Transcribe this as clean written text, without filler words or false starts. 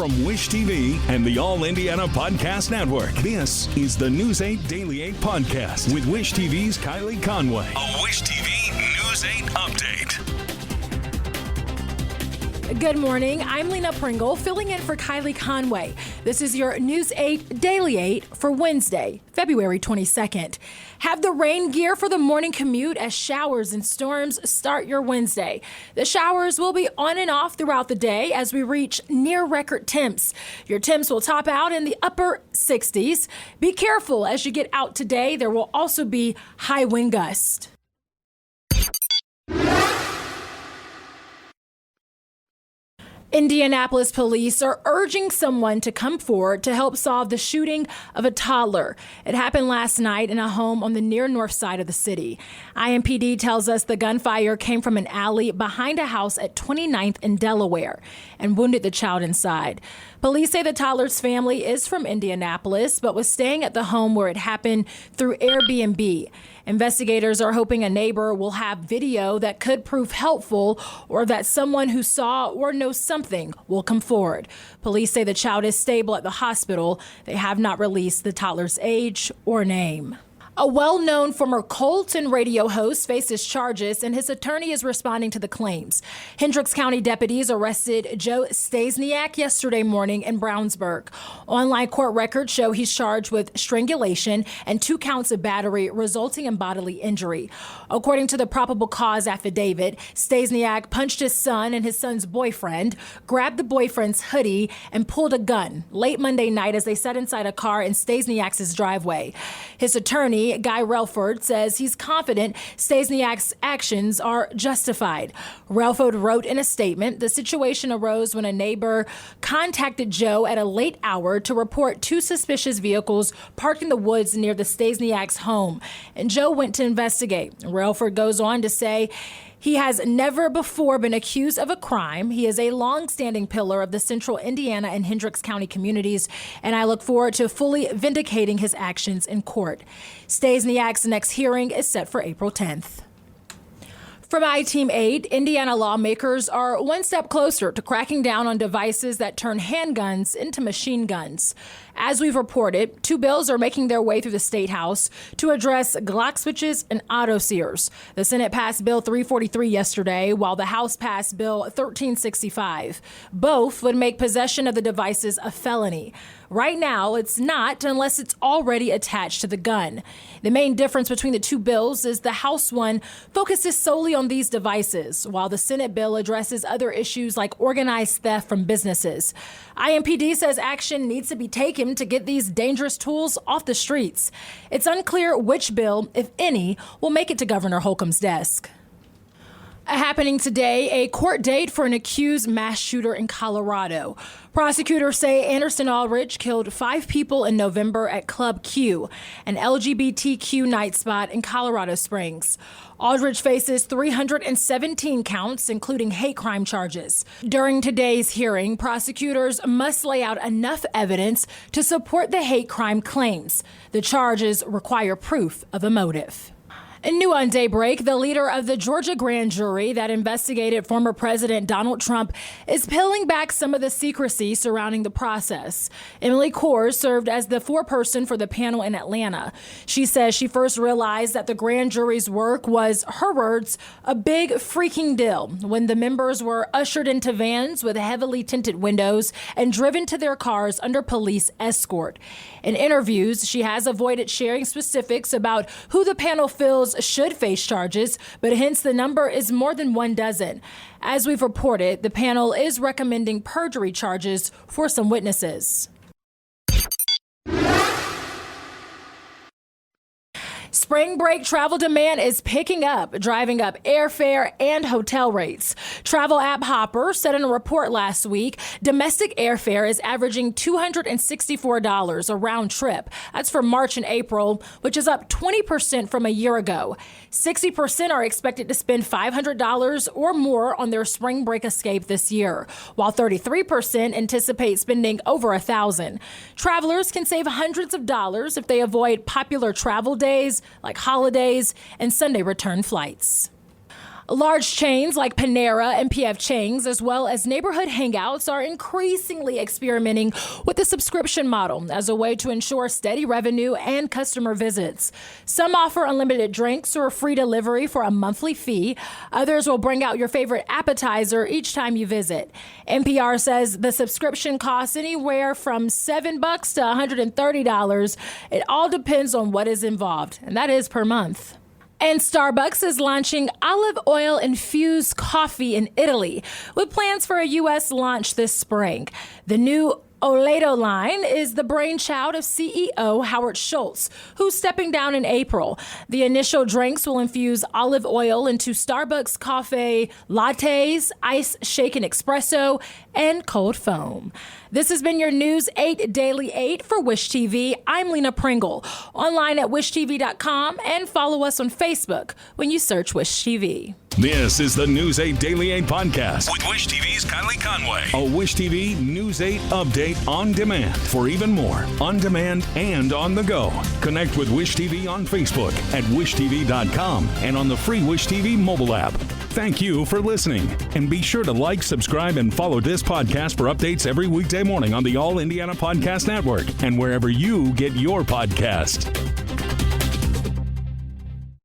from Wish TV and the All Indiana Podcast Network. This is the News 8 Daily 8 Podcast with Wish TV's Kylie Conway. A Wish TV News 8 update. Good morning. I'm Lena Pringle, filling in for Kylie Conway. This is your News 8 Daily 8 for Wednesday, February 22nd. Have the rain gear for the morning commute as showers and storms start your Wednesday. The showers will be on and off throughout the day as we reach near record temps. Your temps will top out in the upper 60s. Be careful as you get out today. There will also be high wind gusts. Indianapolis police are urging someone to come forward to help solve the shooting of a toddler. It happened last night in a home on the near north side of the city. IMPD tells us the gunfire came from an alley behind a house at 29th and Delaware and wounded the child inside. Police say the toddler's family is from Indianapolis, but was staying at the home where it happened through Airbnb. Investigators are hoping a neighbor will have video that could prove helpful or that someone who saw or knows something will come forward. Police say the child is stable at the hospital. They have not released the toddler's age or name. A well-known former Colt and radio host faces charges, and his attorney is responding to the claims. Hendricks County deputies arrested Joe Staysniak yesterday morning in Brownsburg. Online court records show he's charged with strangulation and 2 counts of battery resulting in bodily injury. According to the probable cause affidavit, Staysniak punched his son and his son's boyfriend, grabbed the boyfriend's hoodie, and pulled a gun late Monday night as they sat inside a car in Staysniak's driveway. His attorney, Guy Relford, says he's confident Staysniak's actions are justified. Relford wrote in a statement, the situation arose when a neighbor contacted Joe at a late hour to report 2 suspicious vehicles parked in the woods near the Staysniak's home, and Joe went to investigate. Relford goes on to say he has never before been accused of a crime. He is a long-standing pillar of the central Indiana and Hendricks County communities, and I look forward to fully vindicating his actions in court. Staysniak's next hearing is set for April 10th. From I-Team 8, Indiana lawmakers are one step closer to cracking down on devices that turn handguns into machine guns. As we've reported, 2 bills are making their way through the State House to address Glock switches and auto sears. The Senate passed Bill 343 yesterday, while the House passed Bill 1365. Both would make possession of the devices a felony. Right now, it's not unless it's already attached to the gun. The main difference between the 2 bills is the House one focuses solely on these devices, while the Senate bill addresses other issues like organized theft from businesses. IMPD says action needs to be taken to get these dangerous tools off the streets. It's unclear which bill, if any, will make it to Governor Holcomb's desk. Happening today, a court date for an accused mass shooter in Colorado. Prosecutors say Anderson Aldridge killed 5 people in November at Club Q, an LGBTQ night spot in Colorado Springs. Aldridge faces 317 counts, including hate crime charges. During today's hearing, prosecutors must lay out enough evidence to support the hate crime claims. The charges require proof of a motive. And new on Daybreak, the leader of the Georgia grand jury that investigated former President Donald Trump is peeling back some of the secrecy surrounding the process. Emily Kors served as the foreperson for the panel in Atlanta. She says she first realized that the grand jury's work was, her words, a big freaking deal when the members were ushered into vans with heavily tinted windows and driven to their cars under police escort. In interviews, she has avoided sharing specifics about who the panel feels should face charges, but hence the number is more than 1 dozen. As we've reported, the panel is recommending perjury charges for some witnesses. Spring break travel demand is picking up, driving up airfare and hotel rates. Travel app Hopper said in a report last week, domestic airfare is averaging $264 a round trip. That's for March and April, which is up 20% from a year ago. 60% are expected to spend $500 or more on their spring break escape this year, while 33% anticipate spending over $1,000. Travelers can save hundreds of dollars if they avoid popular travel days like holidays and Sunday return flights. Large chains like Panera and P.F. Chang's, as well as neighborhood hangouts, are increasingly experimenting with the subscription model as a way to ensure steady revenue and customer visits. Some offer unlimited drinks or free delivery for a monthly fee. Others will bring out your favorite appetizer each time you visit. NPR says the subscription costs anywhere from $7 to $130. It all depends on what is involved, and that is per month. And Starbucks is launching olive oil infused coffee in Italy with plans for a U.S. launch this spring. The new Oledo line is the brainchild of CEO Howard Schultz, who's stepping down in April. The initial drinks will infuse olive oil into Starbucks coffee lattes, ice shaken espresso, and cold foam. This has been your News 8 Daily 8 for Wish TV. I'm Lena Pringle. Online at wishtv.com and follow us on Facebook when you search Wish TV. This is the News 8 Daily 8 podcast with Wish TV's Kylie Conway. A Wish TV News 8 update on demand for even more on demand and on the go. Connect with Wish TV on Facebook at wishtv.com and on the free Wish TV mobile app. Thank you for listening, and be sure to like, subscribe, and follow this podcast for updates every weekday morning on the All Indiana Podcast Network and wherever you get your podcast.